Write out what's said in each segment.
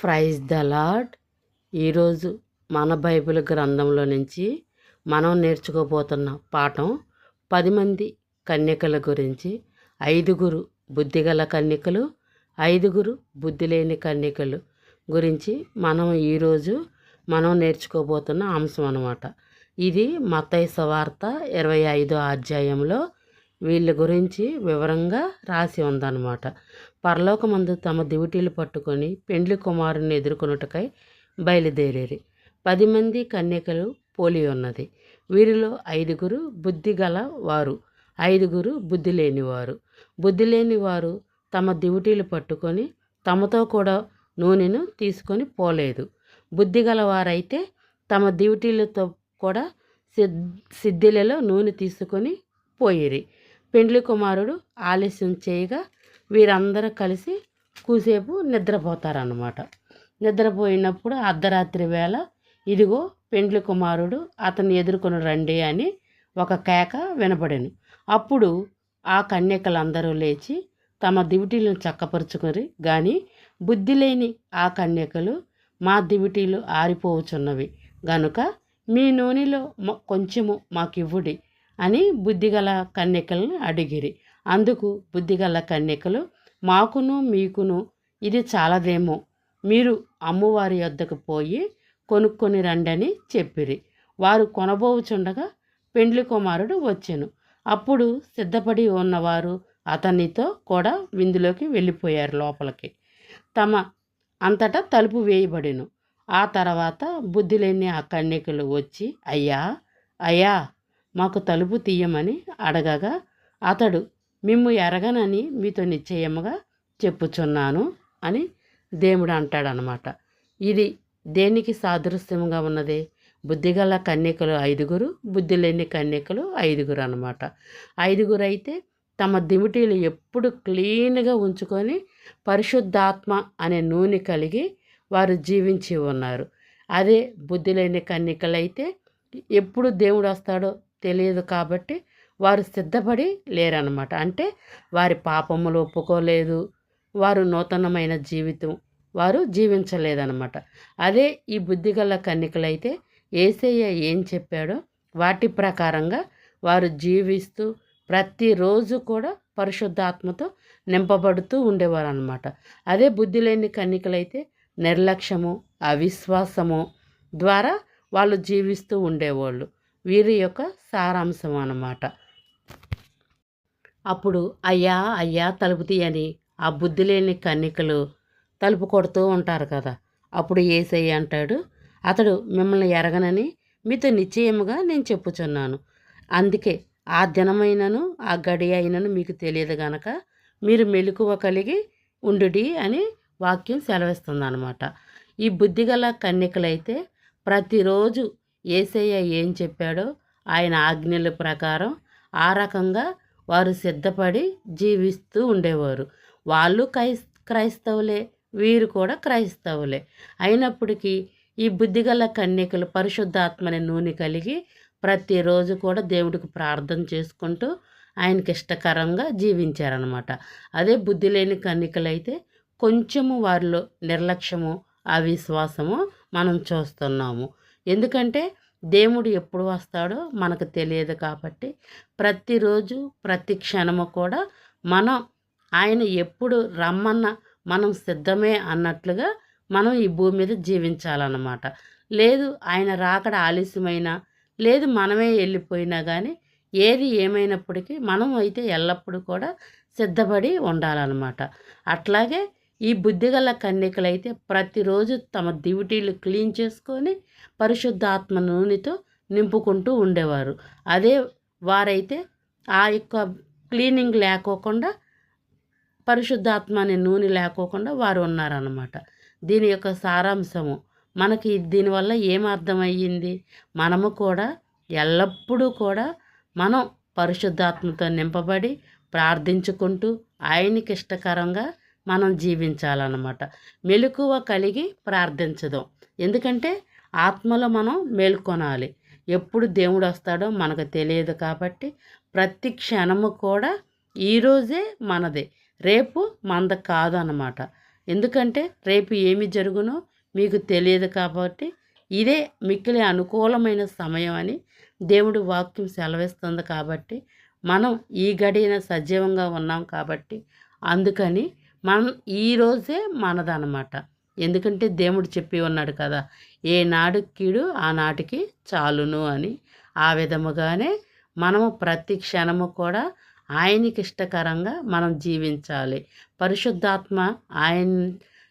Praise the lord. ఈరోజు మన Bible గ్రంథంలో నుంచి మనం నేర్చుకోబోతున్న పాఠం 10 మంది కన్యకల గురించి. 5 బుద్ధిగల కన్యకలు, 5 బుద్ధి లేని కన్యకలు గురించి ఈరోజు మనం నేర్చుకోబోతున్న అంశం అన్నమాట. ఇది మత్తయి సువార్త 25వ అధ్యాయంలో వీళ్ళ గురించి వివరంగా రాసి ఉందన్నమాట. పరలోకమందు తమ దివిటీలు పట్టుకొని పెండ్లి కుమారుని ఎదుర్కొనుటకై బయలుదేరేరి. 10 మంది కన్యకలు పోలి ఉన్నది. వీరిలో 5 బుద్ధి గల వారు, 5 బుద్ధి లేనివారు. బుద్ధి లేనివారు తమ దివిటీలు పట్టుకొని తమతో కూడా నూనెను తీసుకొని పోలేదు. బుద్ధి గలవారైతే తమ దివిటీలతో కూడా సిద్ధిలలో నూనె తీసుకొని పోయిరి. పెండ్లి కుమారుడు ఆలస్యం చేయగా వీరందరూ కలిసి కూసేపు నిద్రపోతారన్నమాట. నిద్రపోయినప్పుడు అర్ధరాత్రి వేళ ఇదిగో పెండ్లి కుమారుడు అతన్ని ఎదుర్కొని రండి అని ఒక కేక వినపడెను. అప్పుడు ఆ కన్యకలందరూ లేచి తమ దివిటీలను చక్కపరుచుకొని, కానీ బుద్ధి లేని ఆ కన్యకలు, మా దివిటీలు ఆరిపోవుచున్నవి గనుక మీ నూనెలో కొంచెము మాకివ్వుడి అని బుద్ధిగల కన్యకలను అడిగిరి. అందుకు బుద్ధిగల కన్యకలు, మాకును మీకును ఇది చాలదేమో, మీరు అమ్మువారి యొద్దకు పోయి కొనుక్కొని రండి అని చెప్పిరి. వారు కొనబోచుండగా పెండ్లి కుమారుడు వచ్చెను. అప్పుడు సిద్ధపడి ఉన్నవారు అతనితో కూడా విందులోకి వెళ్ళిపోయారు లోపలికి. తమ అంతటా తలుపు వేయబడెను. ఆ తర్వాత బుద్ధి లేని ఆ కన్యకలు వచ్చి, అయ్యా అయ్యా మాకు తలుపు తీయమని అడగగా అతడు, మిమ్ము ఎరగనని మీతో నిశ్చయముగా చెప్పుచున్నాను అని దేవుడు అంటాడనమాట. ఇది దేనికి సాదృశ్యంగా ఉన్నది? బుద్ధిగల కన్యకలు 5, బుద్ధి లేని కన్యకలు 5 అనమాట. 5 అయితే తమ దివిటీలు ఎప్పుడు క్లీన్గా ఉంచుకొని పరిశుద్ధాత్మ అనే నూనె కలిగి వారు జీవించి ఉన్నారు. అదే బుద్ధి లేని కన్యకలైతే ఎప్పుడు దేవుడు వస్తాడో తెలియదు కాబట్టి వారు సిద్ధపడి లేరన్నమాట. అంటే వారి పాపములు ఒప్పుకోలేదు, వారు నూతనమైన జీవితం వారు జీవించలేదన్నమాట. అదే ఈ బుద్ధిగల కన్యకలైతే యేసయ్య ఏం చెప్పాడో వాటి ప్రకారంగా వారు జీవిస్తూ ప్రతిరోజు కూడా పరిశుద్ధాత్మతో నింపబడుతూ ఉండేవారు అన్నమాట. అదే బుద్ధి లేని కన్యకలైతే నిర్లక్ష్యము, అవిశ్వాసము ద్వారా వాళ్ళు జీవిస్తూ ఉండేవాళ్ళు. వీరి యొక్క సారాంశం అన్నమాట. అప్పుడు అయ్యా అయ్యా తలుపు తీయని ఆ బుద్ధి లేని కన్యకలు తలుపు కొడుతూ ఉంటారు కదా. అప్పుడు యేసయ్య అంటాడు, అతడు మిమ్మల్ని ఎరగనని మీతో నిశ్చయముగా నేను చెప్పుచున్నాను. అందుకే ఆ దినమైనను ఆ గడి అయినను మీకు తెలియదు గనక మీరు మెలకువ కలిగి ఉండుడి అని వాక్యం సెలవిస్తుంది అన్నమాట. ఈ బుద్ధిగల కన్యకలైతే ప్రతిరోజు యేసయ్య ఏం చెప్పాడో ఆయన ఆజ్ఞల ప్రకారం ఆ రకంగా వారు సిద్ధపడి జీవిస్తూ ఉండేవారు. వాళ్ళు క్రైస్తవులే, వీరు కూడా క్రైస్తవులే. అయినప్పటికీ ఈ బుద్ధిగల కన్యకలు పరిశుద్ధాత్మని నూనె కలిగి ప్రతిరోజు కూడా దేవుడికి ప్రార్థన చేసుకుంటూ ఆయనకి ఇష్టకరంగా జీవించారనమాట. అదే బుద్ధి లేని కన్యకలైతే కొంచెము వారిలో నిర్లక్ష్యము, అవిశ్వాసము మనం చూస్తున్నాము. ఎందుకంటే దేవుడు ఎప్పుడు వస్తాడో మనకు తెలియదు కాబట్టి ప్రతిరోజు ప్రతి క్షణము కూడా మనం ఆయన ఎప్పుడు రమ్మన్న మనం సిద్ధమే అన్నట్లుగా మనం ఈ భూమి మీద జీవించాలన్నమాట. లేదు ఆయన రాకడ ఆలస్యమైనా, లేదు మనమే వెళ్ళిపోయినా కానీ ఏది ఏమైనప్పటికీ మనం అయితే ఎల్లప్పుడూ కూడా సిద్ధపడి ఉండాలన్నమాట. అట్లాగే ఈ బుద్ధిగల కన్యకలైతే ప్రతిరోజు తమ దివిటీలు క్లీన్ చేసుకొని పరిశుద్ధాత్మ నూనెతో నింపుకుంటూ ఉండేవారు. అదే వారైతే ఆ యొక్క క్లీనింగ్ లేకోకుండా, పరిశుద్ధాత్మ అనే నూనె లేకోకుండా వారు ఉన్నారన్నమాట. దీని యొక్క సారాంశము మనకి దీనివల్ల ఏం అర్థమయ్యింది? మనము కూడా ఎల్లప్పుడూ కూడా మనం పరిశుద్ధాత్మతో నింపబడి ప్రార్థించుకుంటూ ఆయనకి ఇష్టకరంగా మనం జీవించాలన్నమాట. మెలకువ కలిగి ప్రార్థించదాం. ఎందుకంటే ఆత్మలో మనం మేల్కొనాలి. ఎప్పుడు దేవుడు వస్తాడో మనకు తెలియదు కాబట్టి ప్రతి క్షణము కూడా ఈరోజే మనదే, రేపు మనది కాదు అన్నమాట. ఎందుకంటే రేపు ఏమి జరుగునో మీకు తెలియదు కాబట్టి ఇదే మిక్కిలి అనుకూలమైన సమయం అని దేవుడి వాక్యం సెలవిస్తుంది కాబట్టి మనం ఈ గడియన సజీవంగా ఉన్నాం కాబట్టి అందుకని మనం ఈరోజే మనదన్నమాట. ఎందుకంటే దేవుడు చెప్పి ఉన్నాడు కదా, ఏనాడు కీడు ఆనాటికి చాలును అని. ఆ విధముగానే మనము ప్రతి క్షణము కూడా ఆయనకి ఇష్టకరంగా మనం జీవించాలి. పరిశుద్ధాత్మ ఆయన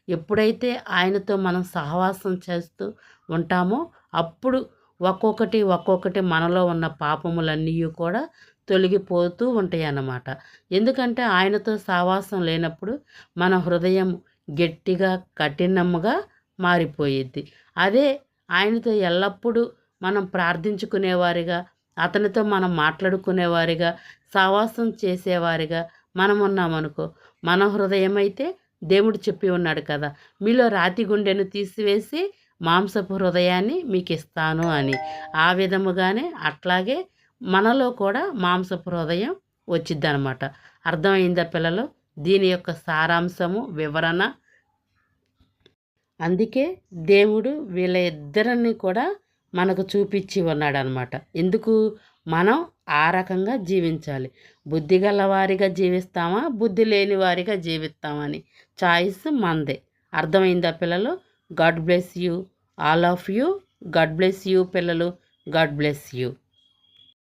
ఎప్పుడైతే ఆయనతో మనం సహవాసం చేస్తూ ఉంటామో అప్పుడు ఒక్కొక్కటి మనలో ఉన్న పాపములన్నీ కూడా తొలగిపోతూ ఉంటాయి అన్నమాట. ఎందుకంటే ఆయనతో సహవాసం లేనప్పుడు మన హృదయం గట్టిగా కఠినముగా మారిపోయిద్ది. అదే ఆయనతో ఎల్లప్పుడూ మనం ప్రార్థించుకునేవారిగా, అతనితో మనం మాట్లాడుకునేవారిగా, సహవాసం చేసేవారిగా మనం ఉన్నామనుకో, మన హృదయం అయితే దేవుడు చెప్పి ఉన్నాడు కదా, మీలో రాతి గుండెను తీసివేసి మాంసపు హృదయాన్ని మీకు ఇస్తాను అని. ఆ విధముగానే అట్లాగే మనలో కూడా మాంసపు హృదయం వచ్చిద్దనమాట. అర్థమైందా పిల్లలు? దీని యొక్క సారాంశము, వివరణ. అందుకే దేవుడు వీళ్ళ ఇద్దరిని కూడా మనకు చూపించి ఉన్నాడనమాట. ఎందుకు? మనం ఆ రకంగా జీవించాలి. బుద్ధి గల వారిగా జీవిస్తామా, బుద్ధి లేని వారిగా జీవిస్తామని చాయిస్ మనదే. అర్థమైందా పిల్లలు? God bless you, all of you. God bless you పిల్లలు. God bless you.